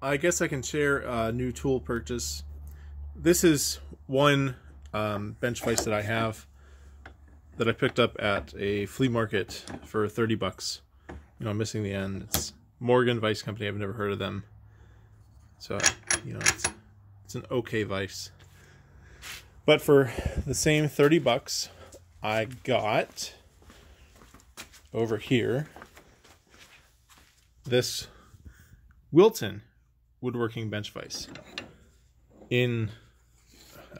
I guess I can share a new tool purchase. This is one bench vise that I have that I picked up at a flea market for 30 bucks. You know, I'm missing the end. It's Morgan Vise Company. I've never heard of them. So, you know, it's an okay vise. But for the same 30 bucks, I got over here this Wilton woodworking bench vise in,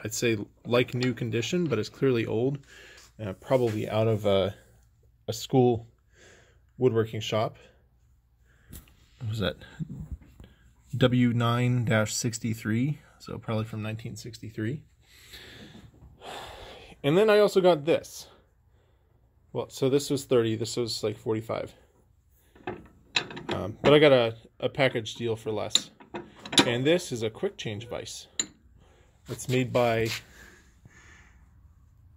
I'd say, like new condition, but it's clearly old, probably out of a school woodworking shop. What was that? W9-63, so probably from 1963. And then I also got this. Well, so this was 30, this was like 45. But I got a package deal for less. And this is a quick change vise. It's made by,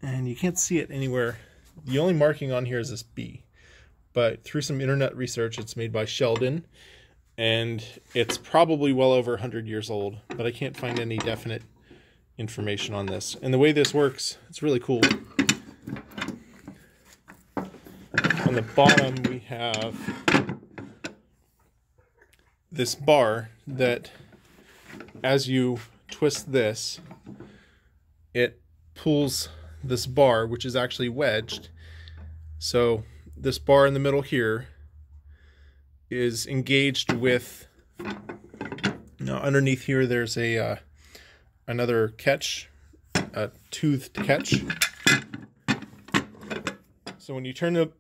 and you can't see it anywhere. The only marking on here is this B. But through some internet research, it's made by Sheldon. And it's probably well over 100 years old, but I can't find any definite information on this. And the way this works, it's really cool. On the bottom, we have this bar that, as you twist this, it pulls this bar, which is actually wedged. So this bar in the middle here is engaged with, now underneath here there's a another catch, a toothed catch. So when you turn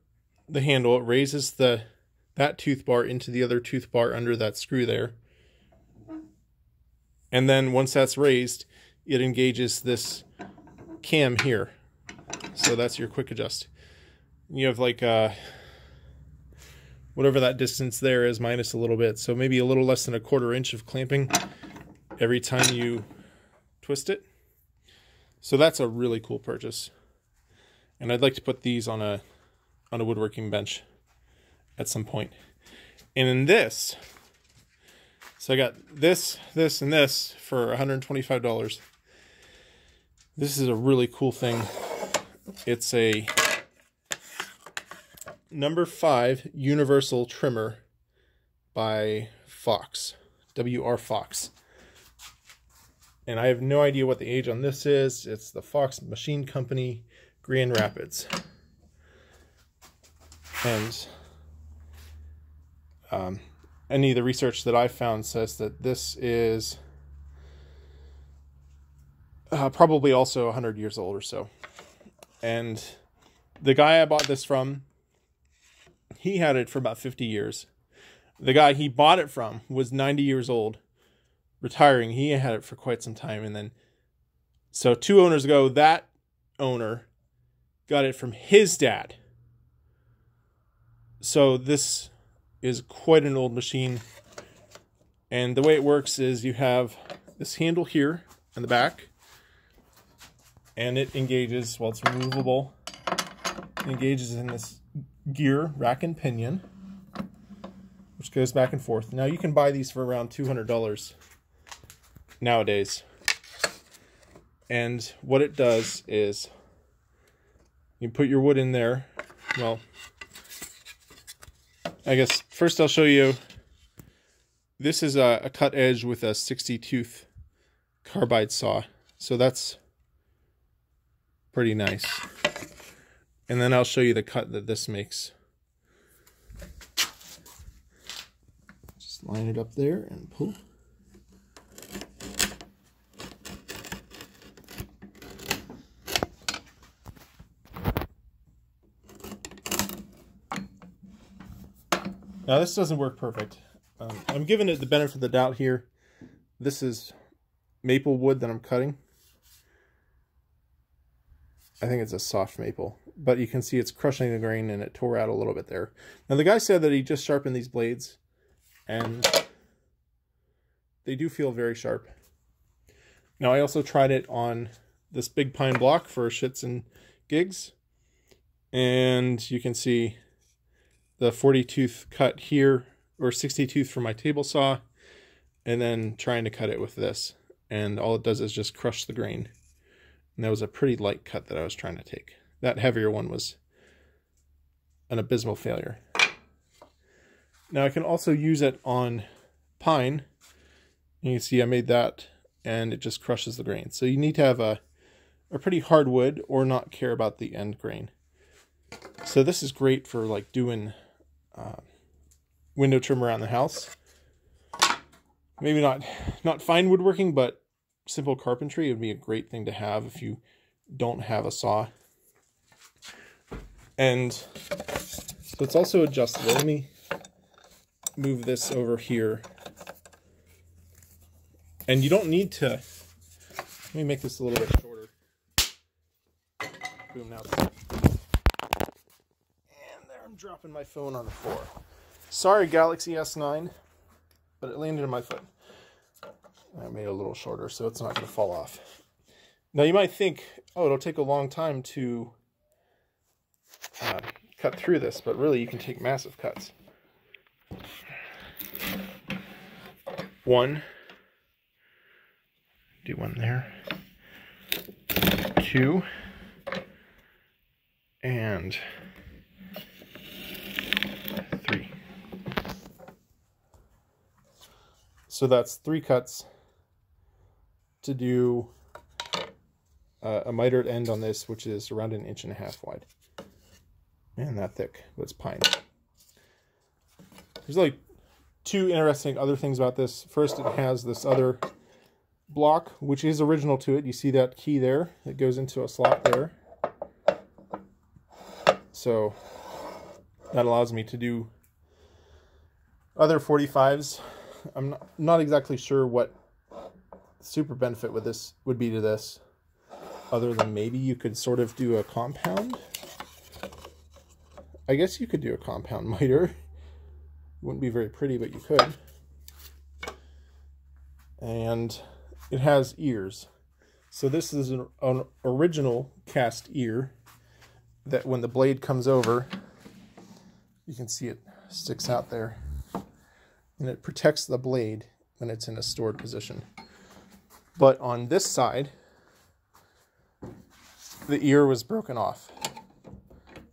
the handle, it raises that tooth bar into the other tooth bar under that screw there. And then once that's raised, it engages this cam here. So that's your quick adjust. You have like whatever that distance there is minus a little bit. So maybe a little less than 1/4 inch of clamping every time you twist it. So that's a really cool purchase. And I'd like to put these on a woodworking bench at some point. And in this, so I got this, and this for $125. This is a really cool thing. It's a number 5 universal trimmer by Fox, W.R. Fox. And I have no idea what the age on this is. It's the Fox Machine Company, Grand Rapids. And any of the research that I've found says that this is probably also 100 years old or so. And the guy I bought this from, he had it for about 50 years. The guy he bought it from was 90 years old, retiring. He had it for quite some time. And then, so 2 owners ago, that owner got it from his dad. So this is quite an old machine. And the way it works is you have this handle here in the back, and it engages, well, it's removable. It engages in this gear, rack and pinion, which goes back and forth. Now you can buy these for around $200 nowadays. And what it does is you put your wood in there. Well, I guess first I'll show you. This is a cut edge with a 60 tooth carbide saw. So that's pretty nice. And then I'll show you the cut that this makes. Just line it up there and pull. Now this doesn't work perfect. I'm giving it the benefit of the doubt here. This is maple wood that I'm cutting. I think it's a soft maple, but you can see it's crushing the grain and it tore out a little bit there. Now the guy said that he just sharpened these blades and they do feel very sharp. Now I also tried it on this big pine block for shits and gigs, and you can see the 40 tooth cut here, or 60 tooth for my table saw. and then trying to cut it with this. And all it does is just crush the grain. And that was a pretty light cut that I was trying to take. That heavier one was an abysmal failure. Now I can also use it on pine. You can see I made that, and it just crushes the grain. So you need to have a pretty hard wood or not care about the end grain. So this is great for like doing window trim around the house. Maybe not fine woodworking, but simple carpentry would be a great thing to have if you don't have a saw. And so it's also adjustable. Let me move this over here. And you don't need to, let me make this a little bit shorter. Boom, now. And there, I'm dropping my phone on the floor. Sorry, Galaxy S9, but it landed on my foot. I made it a little shorter so it's not going to fall off. Now you might think, oh, it'll take a long time to cut through this, but really you can take massive cuts. One. Do one there. 2. And 3. So that's 3 cuts to do a mitered end on this, which is around 1.5 inches wide. Man, that thick, but it's pine. There's like 2 interesting other things about this. First, it has this other block, which is original to it. You see that key there? It goes into a slot there. So that allows me to do other 45s. I'm not exactly sure what super benefit with this would be to this, other than maybe you could sort of do a compound. I guess you could do a compound miter. Wouldn't be very pretty, but you could. And it has ears. So this is an original cast ear that when the blade comes over, you can see it sticks out there. And it protects the blade when it's in a stored position. But on this side, the ear was broken off.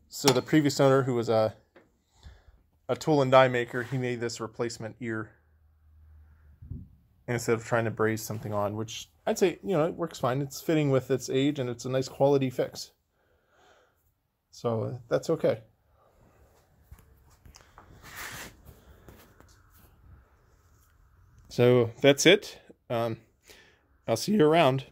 So the previous owner, who was a tool and die maker, he made this replacement ear instead of trying to braze something on, which I'd say, you know, it works fine. It's fitting with its age, and it's a nice quality fix. So that's okay. So that's it. I'll see you around.